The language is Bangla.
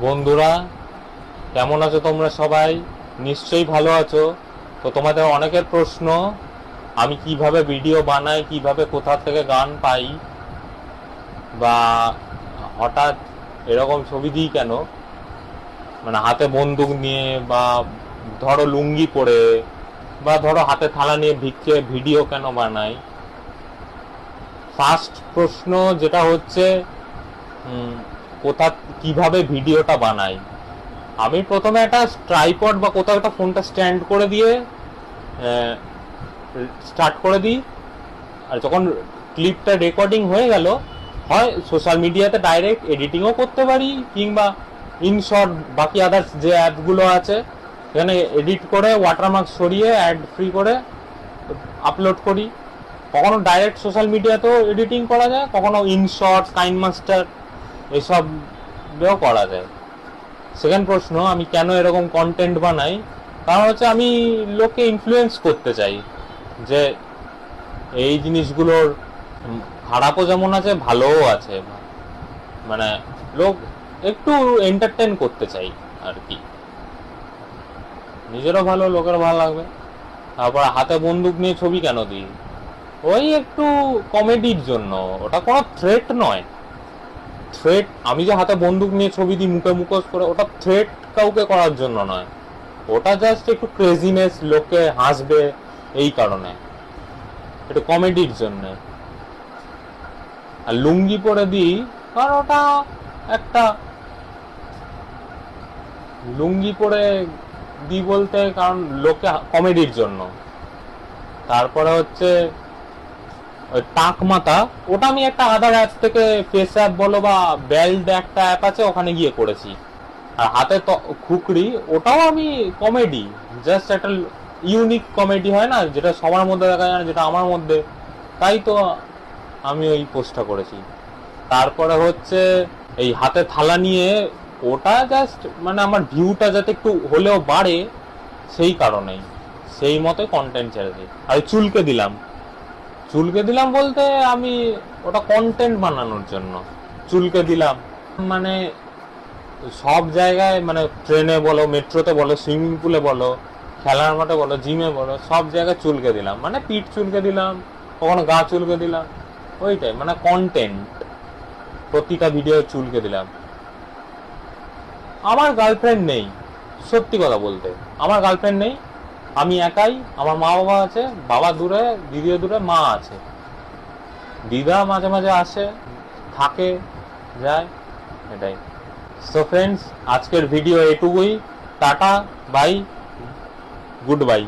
বন্ধুরা, কেমন আছো তোমরা? সবাই নিশ্চয়ই ভালো আছো। তো তোমাদের অনেকের প্রশ্ন, আমি কিভাবে ভিডিও বানাই, কিভাবে কোথা থেকে গান পাই, বা হঠাৎ এরকম ছবি দিই কেন, মানে হাতে বন্দুক নিয়ে, বা ধরো লুঙ্গি পরে, বা ধরো হাতে থালা নিয়ে ভিডিও কেন বানাই। ফার্স্ট প্রশ্ন যেটা হচ্ছে, কোথা কিভাবে ভিডিওটা বানাই। আমি প্রথমে একটা ট্রাইপড বা কোথাও একটা ফোনটা স্ট্যান্ড করে দিয়ে স্টার্ট করে দিই। আর যখন ক্লিপটা রেকর্ডিং হয়ে গেল, হয় সোশ্যাল মিডিয়াতে ডাইরেক্ট এডিটিংও করতে পারি, কিংবা ইনশর্ট বাকি আদার্স যে অ্যাপগুলো আছে সেখানে এডিট করে ওয়াটারমার্ক সরিয়ে অ্যাড ফ্রি করে আপলোড করি। কখনো ডাইরেক্ট সোশ্যাল মিডিয়াতেও এডিটিং করা যায়, কখনো ইনশর্ট, কাইনমাস্টার এসবেও করা যায়। সেকেন্ড প্রশ্ন, আমি কেন এরকম কন্টেন্ট বানাই? কারণ হচ্ছে আমি লোককে ইনফ্লুয়েন্স করতে চাই যে এই জিনিসগুলোর খারাপও যেমন আছে, ভালোও আছে। মানে লোক একটু এন্টারটেন করতে চাই আর কি, নিজেরও ভালো, লোকেরও ভালো লাগবে। তারপর হাতে বন্দুক নিয়ে ছবি কেন দিই? ওই একটু কমেডির জন্য। ওটা কোনো থ্রেট নয়। থ্রেট, আমি যে হাতে বন্দুক নিয়ে ছবি দিই মুখে মুখোশ করে, ওটা থ্রেট কাউকে করার জন্য নয়। ওটা জাস্ট একটু ক্রেজিনেস, লোকে হাসবে এই কারণে, একটু কমেডির জন্য। আর লুঙ্গি পরে দিই কারণ ওটা একটা, লুঙ্গি পরে দিই বলতে কারণ লোকে কমেডির জন্য। তারপরে হচ্ছে ওই টাক মাথা, ওটা আমি একটা আদার অ্যাপ থেকে, ফেস অ্যাপ বলো বা বেল্ট একটা অ্যাপ আছে, ওখানে গিয়ে করেছি। আর হাতে খুকড়ি, ওটাও আমি কমেডি, জাস্ট একটা ইউনিক কমেডি হয় না, যেটা সবার মধ্যে দেখা যায় না, যেটা আমার মধ্যে, তাই তো আমি ওই পোস্টটা করেছি। তারপরে হচ্ছে এই হাতে থালা নিয়ে, ওটা জাস্ট মানে আমার ভিউটা যাতে একটু হলেও বাড়ে, সেই কারণেই সেই মতো কন্টেন্ট ছেড়েছি। আর চুলকে দিলাম বলতে আমি ওটা কন্টেন্ট বানানোর জন্য চুলকে দিলাম। মানে সব জায়গায়, মানে ট্রেনে বলো, মেট্রোতে বলো, সুইমিং পুলে বলো, খেলার মাঠে বলো, জিমে বলো, সব জায়গায় চুলকে দিলাম। মানে পিঠ চুলকে দিলাম, কখনো গা চুলকে দিলাম, ওইটাই মানে কন্টেন্ট। প্রতিটা ভিডিও চুলকে দিলাম। আমার গার্লফ্রেন্ড নেই, সত্যি কথা বলতে আমার গার্লফ্রেন্ড নেই। আমি একাই। আমার মা বাবা আছে, বাবা দূরে, দিদিও দূরে, মা আছে। দিদা মাঝে মাঝে আসে, থাকে, যায়, এটাই। সো ফ্রেন্ডস, আজকের ভিডিও এটুকুই। Tata, bye, good bye.